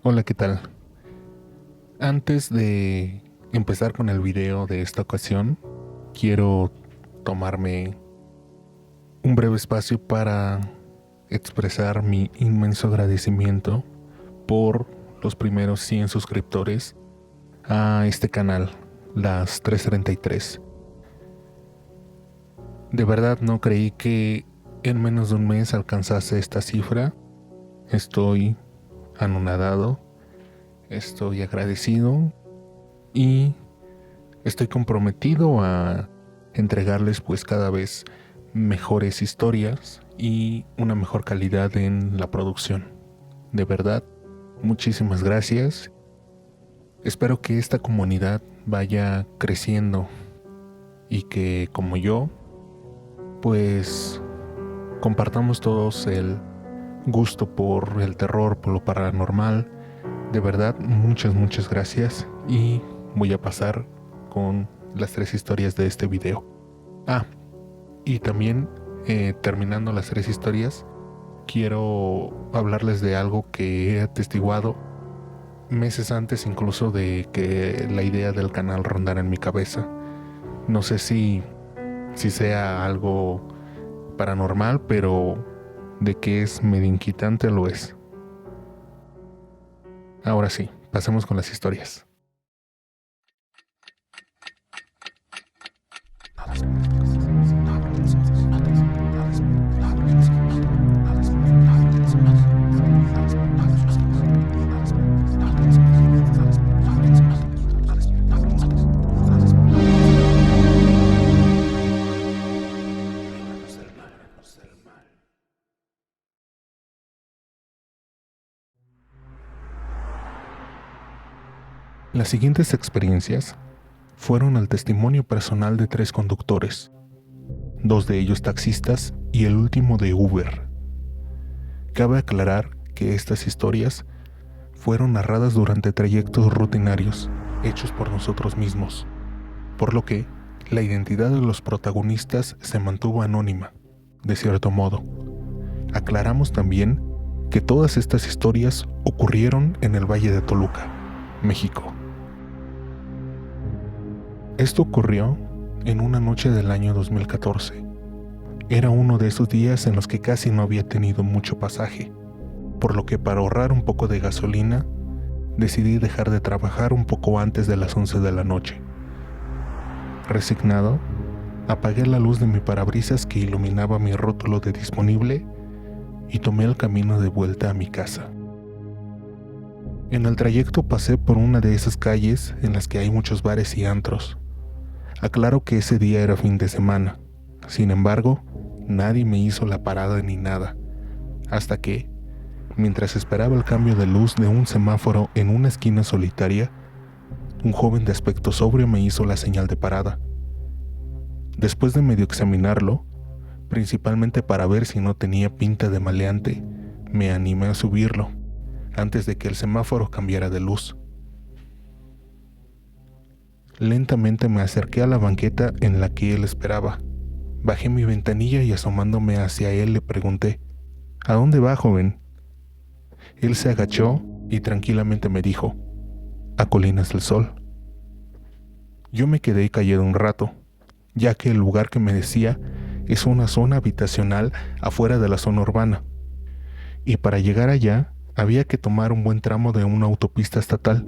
Hola, ¿qué tal? Antes de empezar con el video de esta ocasión, quiero tomarme un breve espacio para expresar mi inmenso agradecimiento por los primeros 100 suscriptores a este canal, las 333. De verdad no creí que en menos de un mes alcanzase esta cifra. Estoy anonadado, estoy agradecido y estoy comprometido a entregarles pues cada vez mejores historias y una mejor calidad en la producción. De verdad, muchísimas gracias. Espero que esta comunidad vaya creciendo y que, como yo, pues compartamos todos el gusto por el terror, por lo paranormal. De verdad, muchas gracias y voy a pasar con las 3 historias de este video. Y también, terminando las 3 historias, quiero hablarles de algo que he atestiguado meses antes incluso de que la idea del canal rondara en mi cabeza. No sé si sea algo paranormal, pero de que es medio inquietante lo es. Ahora sí, pasemos con las historias. Las siguientes experiencias fueron el testimonio personal de 3 conductores, 2 de ellos taxistas y el último de Uber. Cabe aclarar que estas historias fueron narradas durante trayectos rutinarios hechos por nosotros mismos, por lo que la identidad de los protagonistas se mantuvo anónima, de cierto modo. Aclaramos también que todas estas historias ocurrieron en el Valle de Toluca, México. Esto ocurrió en una noche del año 2014. Era uno de esos días en los que casi no había tenido mucho pasaje, por lo que para ahorrar un poco de gasolina, decidí dejar de trabajar un poco antes de las 11 de la noche. Resignado, apagué la luz de mi parabrisas que iluminaba mi rótulo de disponible y tomé el camino de vuelta a mi casa. En el trayecto pasé por una de esas calles en las que hay muchos bares y antros. Aclaro que ese día era fin de semana. Sin embargo, nadie me hizo la parada ni nada, hasta que, mientras esperaba el cambio de luz de un semáforo en una esquina solitaria, un joven de aspecto sobrio me hizo la señal de parada. Después de medio examinarlo, principalmente para ver si no tenía pinta de maleante, me animé a subirlo, antes de que el semáforo cambiara de luz. Lentamente me acerqué a la banqueta en la que él esperaba. Bajé mi ventanilla y asomándome hacia él le pregunté: ¿A dónde va, joven? Él se agachó y tranquilamente me dijo: a Colinas del Sol. Yo me quedé callado un rato, ya que el lugar que me decía es una zona habitacional afuera de la zona urbana, y para llegar allá había que tomar un buen tramo de una autopista estatal.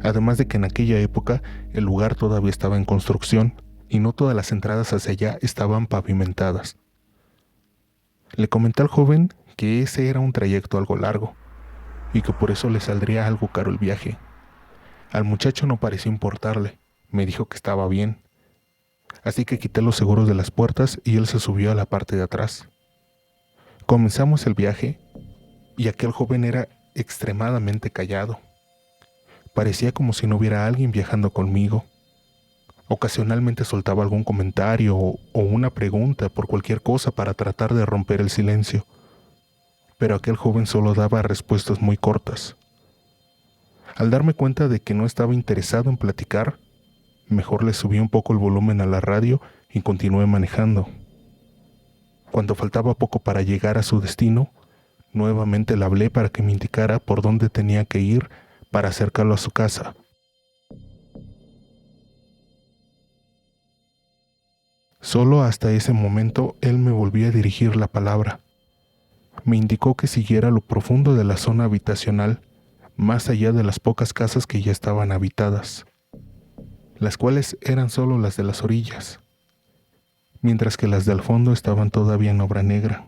Además de que en aquella época el lugar todavía estaba en construcción y no todas las entradas hacia allá estaban pavimentadas. Le comenté al joven que ese era un trayecto algo largo y que por eso le saldría algo caro el viaje. Al muchacho no pareció importarle, me dijo que estaba bien. Así que quité los seguros de las puertas y él se subió a la parte de atrás. Comenzamos el viaje y aquel joven era extremadamente callado. Parecía como si no hubiera alguien viajando conmigo. Ocasionalmente soltaba algún comentario o una pregunta por cualquier cosa para tratar de romper el silencio, pero aquel joven solo daba respuestas muy cortas. Al darme cuenta de que no estaba interesado en platicar, mejor le subí un poco el volumen a la radio y continué manejando. Cuando faltaba poco para llegar a su destino, Nuevamente le hablé para que me indicara por dónde tenía que ir para acercarlo a su casa. Solo hasta ese momento él me volvió a dirigir la palabra. Me indicó que siguiera lo profundo de la zona habitacional, más allá de las pocas casas que ya estaban habitadas, las cuales eran solo las de las orillas, mientras que las del fondo estaban todavía en obra negra.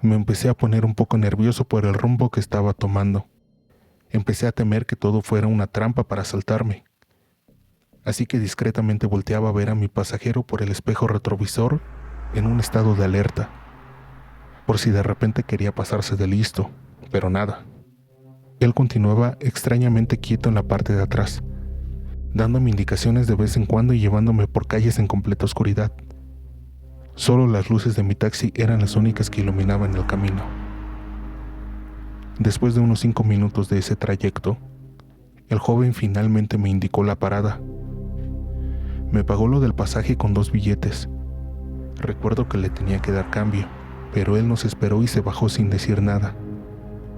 Me empecé a poner un poco nervioso por el rumbo que estaba tomando. Empecé a temer que todo fuera una trampa para asaltarme. Así que discretamente volteaba a ver a mi pasajero por el espejo retrovisor en un estado de alerta, por si de repente quería pasarse de listo, pero nada. Él continuaba extrañamente quieto en la parte de atrás, dándome indicaciones de vez en cuando y llevándome por calles en completa oscuridad. Solo las luces de mi taxi eran las únicas que iluminaban el camino. Después de unos 5 minutos de ese trayecto, el joven finalmente me indicó la parada. Me pagó lo del pasaje con 2 billetes. Recuerdo que le tenía que dar cambio, pero él nos esperó y se bajó sin decir nada.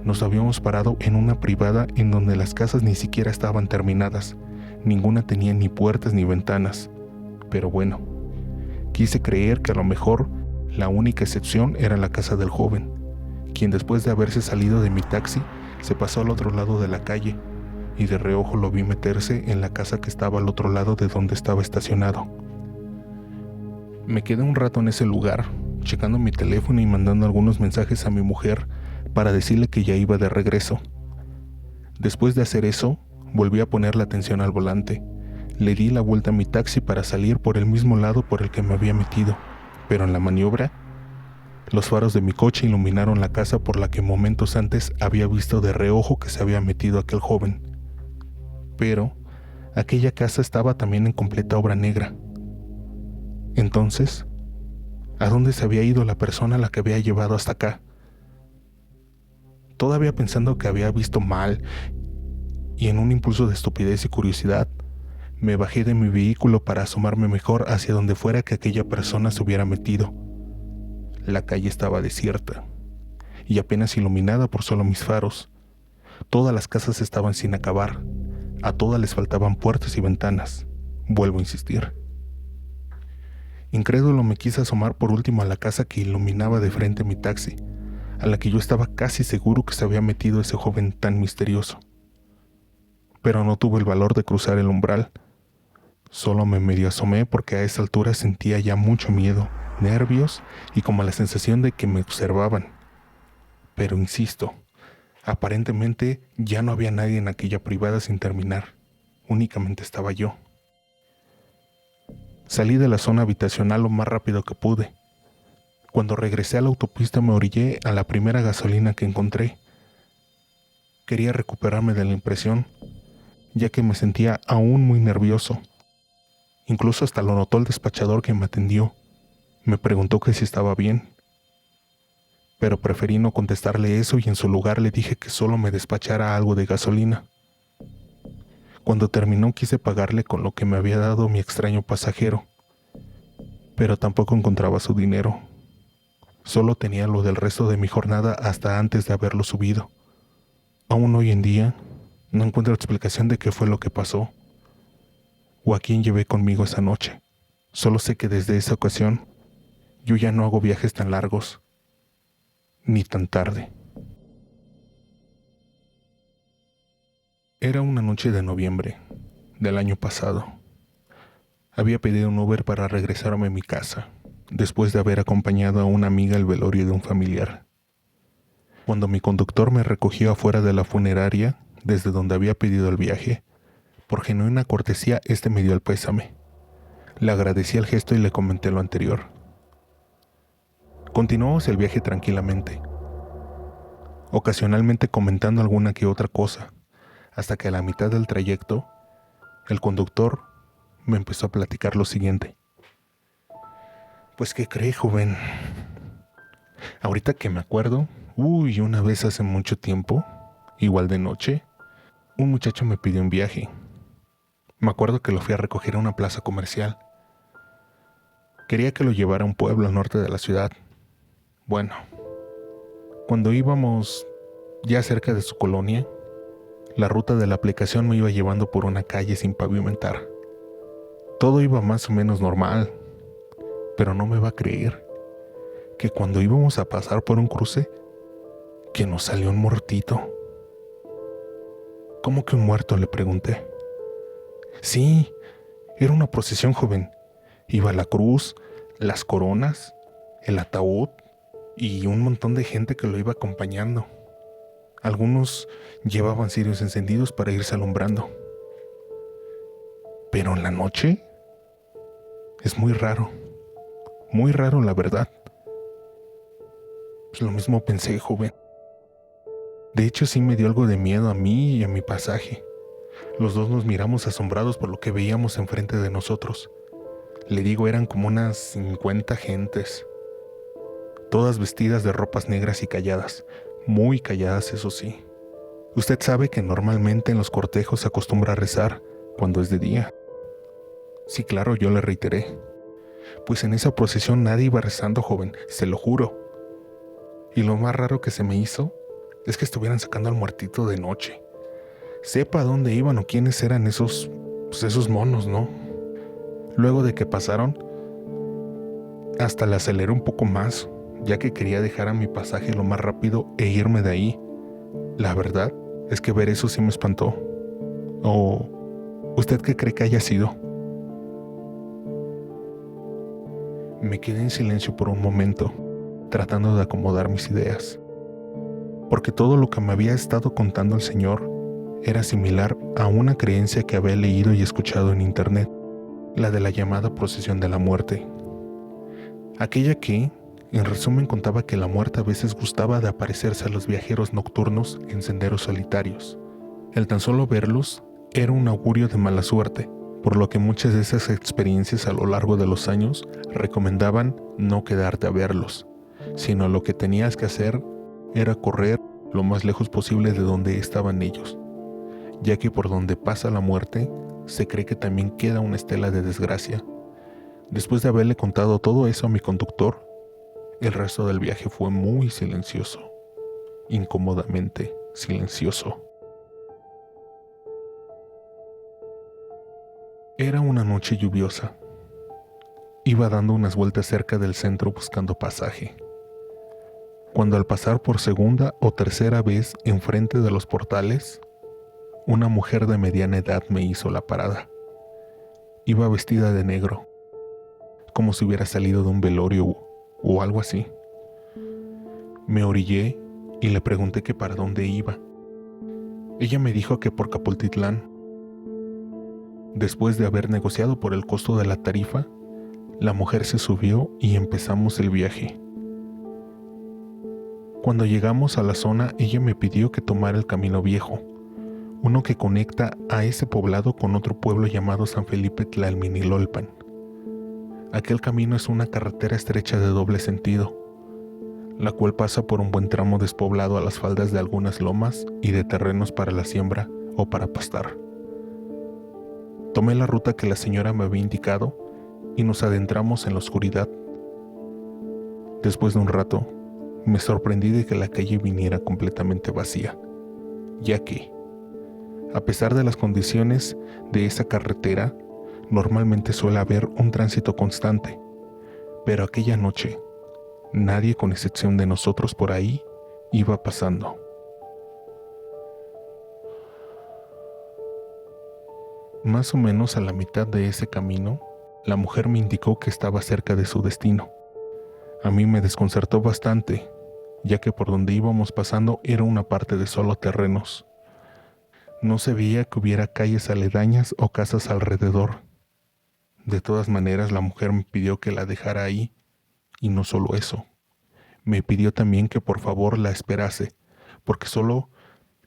Nos habíamos parado en una privada en donde las casas ni siquiera estaban terminadas. Ninguna tenía ni puertas ni ventanas. Pero bueno, quise creer que a lo mejor la única excepción era la casa del joven, quien después de haberse salido de mi taxi se pasó al otro lado de la calle y de reojo lo vi meterse en la casa que estaba al otro lado de donde estaba estacionado. Me quedé un rato en ese lugar, checando mi teléfono y mandando algunos mensajes a mi mujer para decirle que ya iba de regreso. Después de hacer eso, volví a poner la atención al volante. Le di la vuelta a mi taxi para salir por el mismo lado por el que me había metido, pero en la maniobra, los faros de mi coche iluminaron la casa por la que momentos antes había visto de reojo que se había metido aquel joven. Pero aquella casa estaba también en completa obra negra. Entonces, ¿a dónde se había ido la persona a la que había llevado hasta acá? Todavía pensando que había visto mal, y en un impulso de estupidez y curiosidad, me bajé de mi vehículo para asomarme mejor hacia donde fuera que aquella persona se hubiera metido. La calle estaba desierta, y apenas iluminada por solo mis faros. Todas las casas estaban sin acabar. A todas les faltaban puertas y ventanas. Vuelvo a insistir. Incrédulo me quise asomar por último a la casa que iluminaba de frente mi taxi, a la que yo estaba casi seguro que se había metido ese joven tan misterioso. Pero no tuve el valor de cruzar el umbral. Solo me medio asomé porque a esa altura sentía ya mucho miedo, nervios y como la sensación de que me observaban. Pero insisto, aparentemente ya no había nadie en aquella privada sin terminar. Únicamente estaba yo. Salí de la zona habitacional lo más rápido que pude. Cuando regresé a la autopista me orillé a la primera gasolina que encontré. Quería recuperarme de la impresión, ya que me sentía aún muy nervioso. Incluso hasta lo notó el despachador que me atendió. Me preguntó que si estaba bien. Pero preferí no contestarle eso y en su lugar le dije que solo me despachara algo de gasolina. Cuando terminó quise pagarle con lo que me había dado mi extraño pasajero, pero tampoco encontraba su dinero. Solo tenía lo del resto de mi jornada hasta antes de haberlo subido. Aún hoy en día no encuentro explicación de qué fue lo que pasó o a quién llevé conmigo esa noche. Solo sé que desde esa ocasión yo ya no hago viajes tan largos ni tan tarde. Era una noche de noviembre del año pasado. Había pedido un Uber para regresarme a mi casa, después de haber acompañado a una amiga al velorio de un familiar. Cuando mi conductor me recogió afuera de la funeraria, desde donde había pedido el viaje, por genuina cortesía, me dio el pésame. Le agradecí el gesto y le comenté lo anterior. Continuamos el viaje tranquilamente, ocasionalmente comentando alguna que otra cosa, hasta que a la mitad del trayecto, el conductor me empezó a platicar lo siguiente. Pues, ¿qué cree, joven? Ahorita que me acuerdo, una vez hace mucho tiempo, igual de noche, un muchacho me pidió un viaje. Me acuerdo que lo fui a recoger a una plaza comercial. Quería que lo llevara a un pueblo al norte de la ciudad. Bueno, Cuando íbamos ya cerca de su colonia, la ruta de la aplicación me iba llevando por una calle sin pavimentar. Todo iba más o menos normal, pero no me va a creer que cuando íbamos a pasar por un cruce, que nos salió un muertito. ¿Cómo que un muerto?, le pregunté. Sí, era una procesión, joven. Iba la cruz, las coronas, el ataúd y un montón de gente que lo iba acompañando. Algunos llevaban cirios encendidos para irse alumbrando. Pero en la noche es muy raro la verdad. Pues lo mismo pensé, joven. De hecho, sí me dio algo de miedo a mí y a mi pasaje. Los dos nos miramos asombrados por lo que veíamos enfrente de nosotros. Le digo, eran como unas 50 gentes, todas vestidas de ropas negras y calladas, muy calladas, eso sí. Usted sabe que normalmente en los cortejos se acostumbra a rezar cuando es de día. Sí, claro, yo le reiteré. Pues en esa procesión nadie iba rezando, joven, se lo juro. Y lo más raro que se me hizo es que estuvieran sacando al muertito de noche. Sepa dónde iban o quiénes eran esos monos, ¿no? Luego de que pasaron, hasta le aceleré un poco más, ya que quería dejar a mi pasaje lo más rápido e irme de ahí. La verdad es que ver eso sí me espantó. ¿O usted qué cree que haya sido? Me quedé en silencio por un momento, tratando de acomodar mis ideas, porque todo lo que me había estado contando el señor era similar a una creencia que había leído y escuchado en internet, la de la llamada procesión de la muerte. Aquella que, en resumen, contaba que la muerte a veces gustaba de aparecerse a los viajeros nocturnos en senderos solitarios. El tan solo verlos era un augurio de mala suerte, por lo que muchas de esas experiencias a lo largo de los años recomendaban no quedarte a verlos, sino lo que tenías que hacer era correr lo más lejos posible de donde estaban ellos, ya que por donde pasa la muerte se cree que también queda una estela de desgracia. Después de haberle contado todo eso a mi conductor, el resto del viaje fue muy silencioso, incómodamente silencioso. Era una noche lluviosa. Iba dando unas vueltas cerca del centro buscando pasaje, cuando al pasar por segunda o tercera vez enfrente de los portales, una mujer de mediana edad me hizo la parada. Iba vestida de negro, como si hubiera salido de un velorio o algo así. Me orillé y le pregunté que para dónde iba. Ella me dijo que por Capultitlán. Después de haber negociado por el costo de la tarifa, la mujer se subió y empezamos el viaje. Cuando llegamos a la zona, ella me pidió que tomara el Camino Viejo, uno que conecta a ese poblado con otro pueblo llamado San Felipe Tlalminilolpan. Aquel camino es una carretera estrecha de doble sentido, la cual pasa por un buen tramo despoblado a las faldas de algunas lomas y de terrenos para la siembra o para pastar. Tomé la ruta que la señora me había indicado y nos adentramos en la oscuridad. Después de un rato, me sorprendí de que la calle viniera completamente vacía, ya que, a pesar de las condiciones de esa carretera, normalmente suele haber un tránsito constante, pero aquella noche, nadie con excepción de nosotros por ahí iba pasando. Más o menos a la mitad de ese camino, la mujer me indicó que estaba cerca de su destino. A mí me desconcertó bastante, ya que por donde íbamos pasando era una parte de solo terrenos. No se veía que hubiera calles aledañas o casas alrededor. De todas maneras, la mujer me pidió que la dejara ahí, y no solo eso. Me pidió también que por favor la esperase, porque solo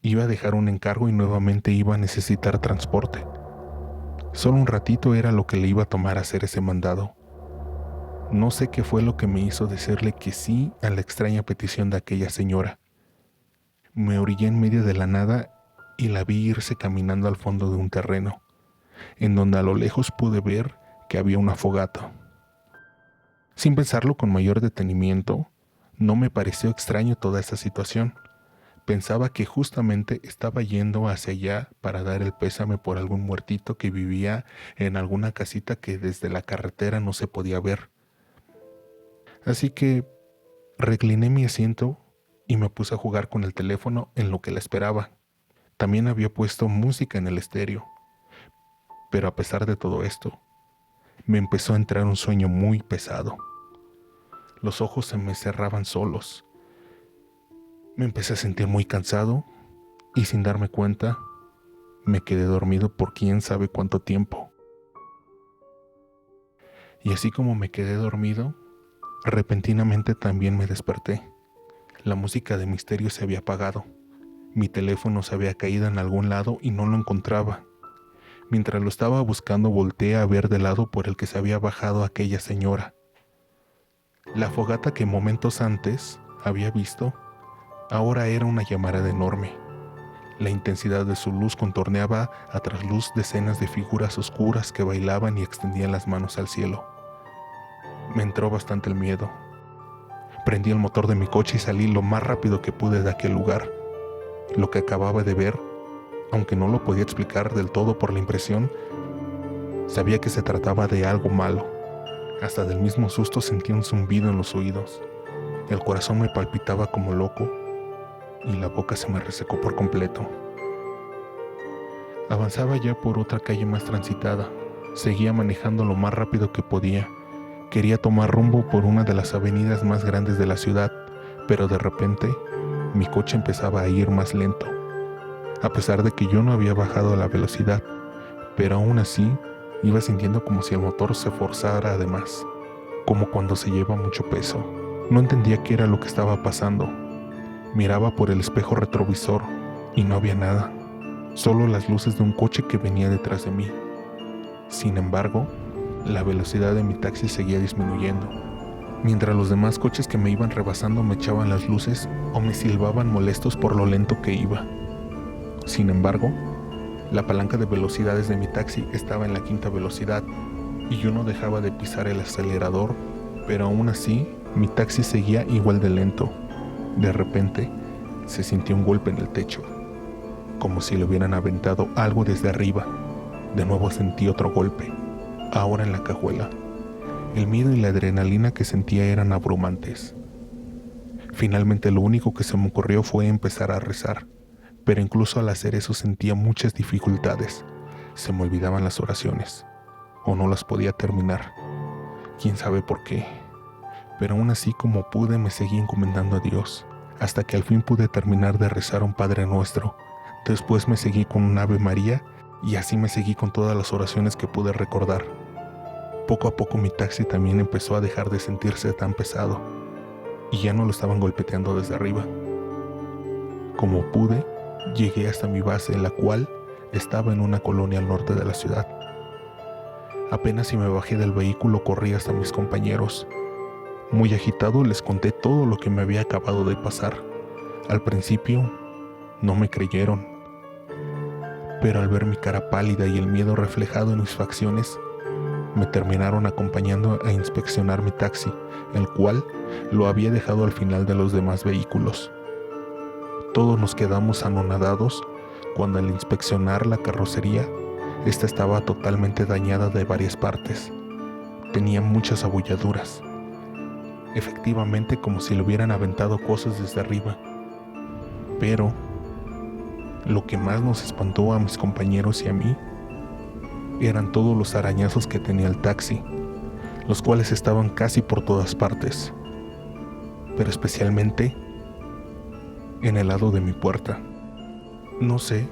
iba a dejar un encargo y nuevamente iba a necesitar transporte. Solo un ratito era lo que le iba a tomar hacer ese mandado. No sé qué fue lo que me hizo decirle que sí a la extraña petición de aquella señora. Me orillé en medio de la nada y la vi irse caminando al fondo de un terreno, en donde a lo lejos pude ver que había una fogata. Sin pensarlo con mayor detenimiento, No me pareció extraño toda esa situación. Pensaba que justamente estaba yendo hacia allá para dar el pésame por algún muertito que vivía en alguna casita que desde la carretera no se podía ver. Así que recliné mi asiento y me puse a jugar con el teléfono en lo que la esperaba. También había puesto música en el estéreo. Pero a pesar de todo esto, me empezó a entrar un sueño muy pesado. Los ojos se me cerraban solos. Me empecé a sentir muy cansado y sin darme cuenta, me quedé dormido por quién sabe cuánto tiempo. Y así como me quedé dormido, repentinamente también me desperté. La música de misterio se había apagado. Mi teléfono se había caído en algún lado y no lo encontraba. Mientras lo estaba buscando, volteé a ver del lado por el que se había bajado aquella señora. La fogata que momentos antes había visto, ahora era una llamarada enorme. La intensidad de su luz contorneaba a trasluz decenas de figuras oscuras que bailaban y extendían las manos al cielo. Me entró bastante el miedo. Prendí el motor de mi coche y salí lo más rápido que pude de aquel lugar. Lo que acababa de ver, aunque no lo podía explicar del todo por la impresión, sabía que se trataba de algo malo. Hasta del mismo susto sentí un zumbido en los oídos. El corazón me palpitaba como loco y la boca se me resecó por completo. Avanzaba ya por otra calle más transitada. Seguía manejando lo más rápido que podía. Quería tomar rumbo por una de las avenidas más grandes de la ciudad, pero de repente mi coche empezaba a ir más lento. A pesar de que yo no había bajado la velocidad, pero aún así iba sintiendo como si el motor se forzara además, como cuando se lleva mucho peso. No entendía qué era lo que estaba pasando. Miraba por el espejo retrovisor y no había nada, solo las luces de un coche que venía detrás de mí. Sin embargo, la velocidad de mi taxi seguía disminuyendo, mientras los demás coches que me iban rebasando me echaban las luces o me silbaban molestos por lo lento que iba. Sin embargo, la palanca de velocidades de mi taxi estaba en la 5ª velocidad y yo no dejaba de pisar el acelerador, pero aún así mi taxi seguía igual de lento. De repente se sintió un golpe en el techo, como si le hubieran aventado algo desde arriba. De nuevo sentí otro golpe, ahora en la cajuela. El miedo y la adrenalina que sentía eran abrumantes. Finalmente lo único que se me ocurrió fue empezar a rezar. Pero incluso al hacer eso sentía muchas dificultades. Se me olvidaban las oraciones, o no las podía terminar. Quién sabe por qué. Pero aún así como pude me seguí encomendando a Dios, hasta que al fin pude terminar de rezar un Padre Nuestro. Después me seguí con un Ave María y así me seguí con todas las oraciones que pude recordar. Poco a poco mi taxi también empezó a dejar de sentirse tan pesado y ya no lo estaban golpeteando desde arriba. Como pude, llegué hasta mi base, la cual estaba en una colonia al norte de la ciudad. Apenas si me bajé del vehículo corrí hasta mis compañeros. Muy agitado les conté todo lo que me había acabado de pasar. Al principio no me creyeron, pero al ver mi cara pálida y el miedo reflejado en mis facciones, me terminaron acompañando a inspeccionar mi taxi, el cual lo había dejado al final de los demás vehículos. Todos nos quedamos anonadados cuando al inspeccionar la carrocería, esta estaba totalmente dañada de varias partes. Tenía muchas abolladuras, efectivamente como si le hubieran aventado cosas desde arriba. Pero lo que más nos espantó a mis compañeros y a mí eran todos los arañazos que tenía el taxi, los cuales estaban casi por todas partes, pero especialmente en el lado de mi puerta. No sé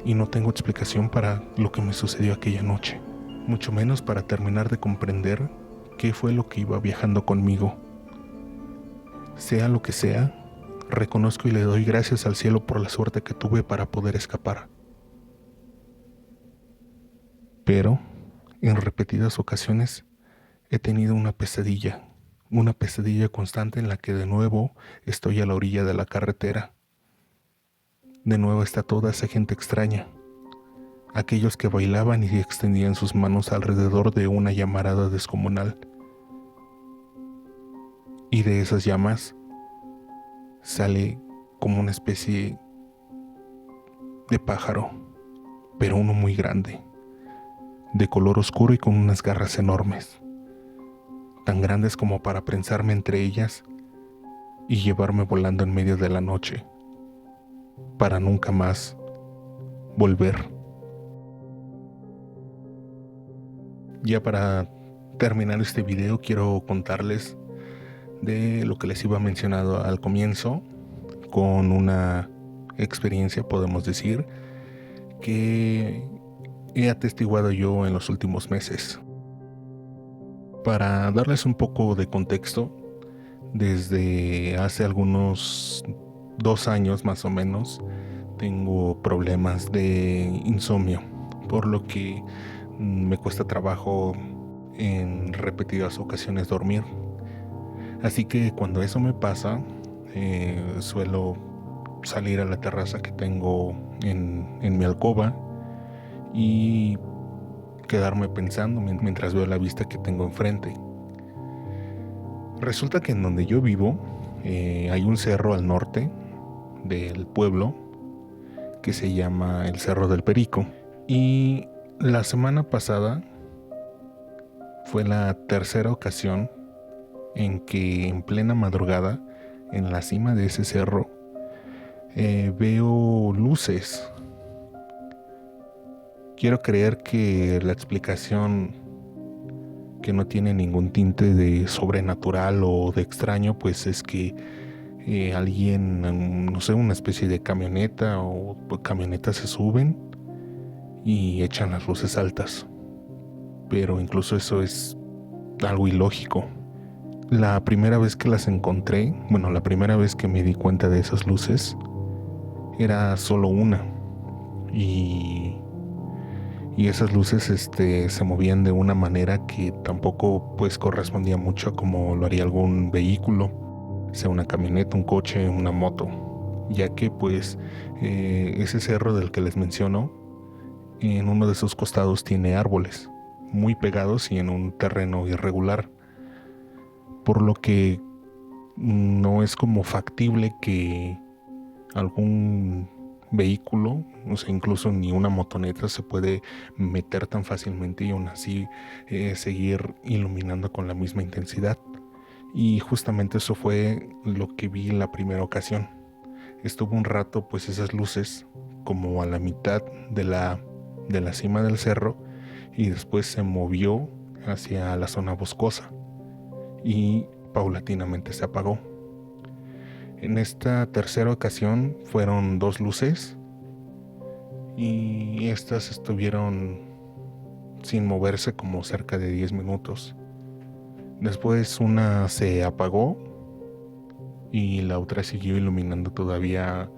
y no tengo explicación para lo que me sucedió aquella noche, mucho menos para terminar de comprender qué fue lo que iba viajando conmigo. Sea lo que sea, reconozco y le doy gracias al cielo por la suerte que tuve para poder escapar. Pero, en repetidas ocasiones, he tenido una pesadilla constante en la que de nuevo estoy a la orilla de la carretera. De nuevo está toda esa gente extraña, aquellos que bailaban y extendían sus manos alrededor de una llamarada descomunal. Y de esas llamas sale como una especie de pájaro, pero uno muy grande, de color oscuro y con unas garras enormes, tan grandes como para prensarme entre ellas y llevarme volando en medio de la noche, para nunca más volver. Ya para terminar este video quiero contarles de lo que les iba mencionado al comienzo, con una experiencia, podemos decir, que he atestiguado yo en los últimos meses. Para darles un poco de contexto, desde hace algunos 2 años más o menos tengo problemas de insomnio, por lo que me cuesta trabajo en repetidas ocasiones dormir. Así que cuando eso me pasa, suelo salir a la terraza que tengo en mi alcoba y quedarme pensando mientras veo la vista que tengo enfrente. Resulta que en donde yo vivo hay un cerro al norte del pueblo que se llama el Cerro del Perico, y la semana pasada fue la tercera ocasión en que en plena madrugada, en la cima de ese cerro, veo luces. Quiero creer que la explicación, que no tiene ningún tinte de sobrenatural o de extraño, pues es que alguien, no sé, una especie de camioneta o camionetas se suben y echan las luces altas. Pero incluso eso es algo ilógico. La primera vez que las encontré, la primera vez que me di cuenta de esas luces, era solo una. Y esas luces se movían de una manera que tampoco pues correspondía mucho a como lo haría algún vehículo, sea una camioneta, un coche, una moto, ya que pues ese cerro del que les menciono, en uno de sus costados tiene árboles muy pegados y en un terreno irregular, por lo que no es como factible que algún vehículo, o sea, incluso ni una motoneta se puede meter tan fácilmente y aún así seguir iluminando con la misma intensidad. Y justamente eso fue lo que vi en la primera ocasión. Estuvo un rato pues esas luces como a la mitad de la cima del cerro, y después se movió hacia la zona boscosa y paulatinamente se apagó. En esta tercera ocasión fueron 2 luces y estas estuvieron sin moverse como cerca de 10 minutos. Después una se apagó y la otra siguió iluminando todavía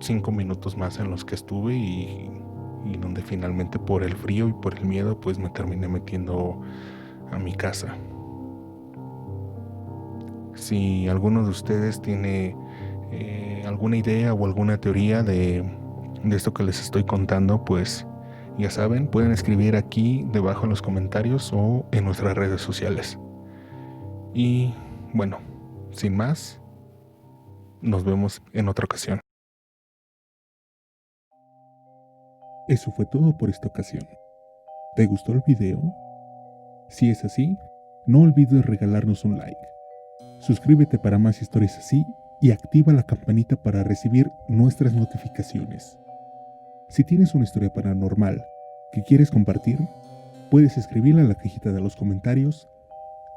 5 minutos más en los que estuve, y donde finalmente por el frío y por el miedo pues me terminé metiendo a mi casa. Si alguno de ustedes tiene alguna idea o alguna teoría de esto que les estoy contando, pues ya saben, pueden escribir aquí debajo en los comentarios o en nuestras redes sociales. Y bueno, sin más, nos vemos en otra ocasión. Eso fue todo por esta ocasión. ¿Te gustó el video? Si es así, no olvides regalarnos un like. Suscríbete para más historias así y activa la campanita para recibir nuestras notificaciones. Si tienes una historia paranormal que quieres compartir, puedes escribirla en la cajita de los comentarios,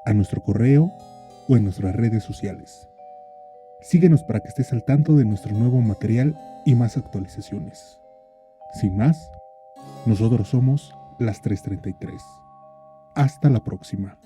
a nuestro correo o en nuestras redes sociales. Síguenos para que estés al tanto de nuestro nuevo material y más actualizaciones. Sin más, nosotros somos las 333. Hasta la próxima.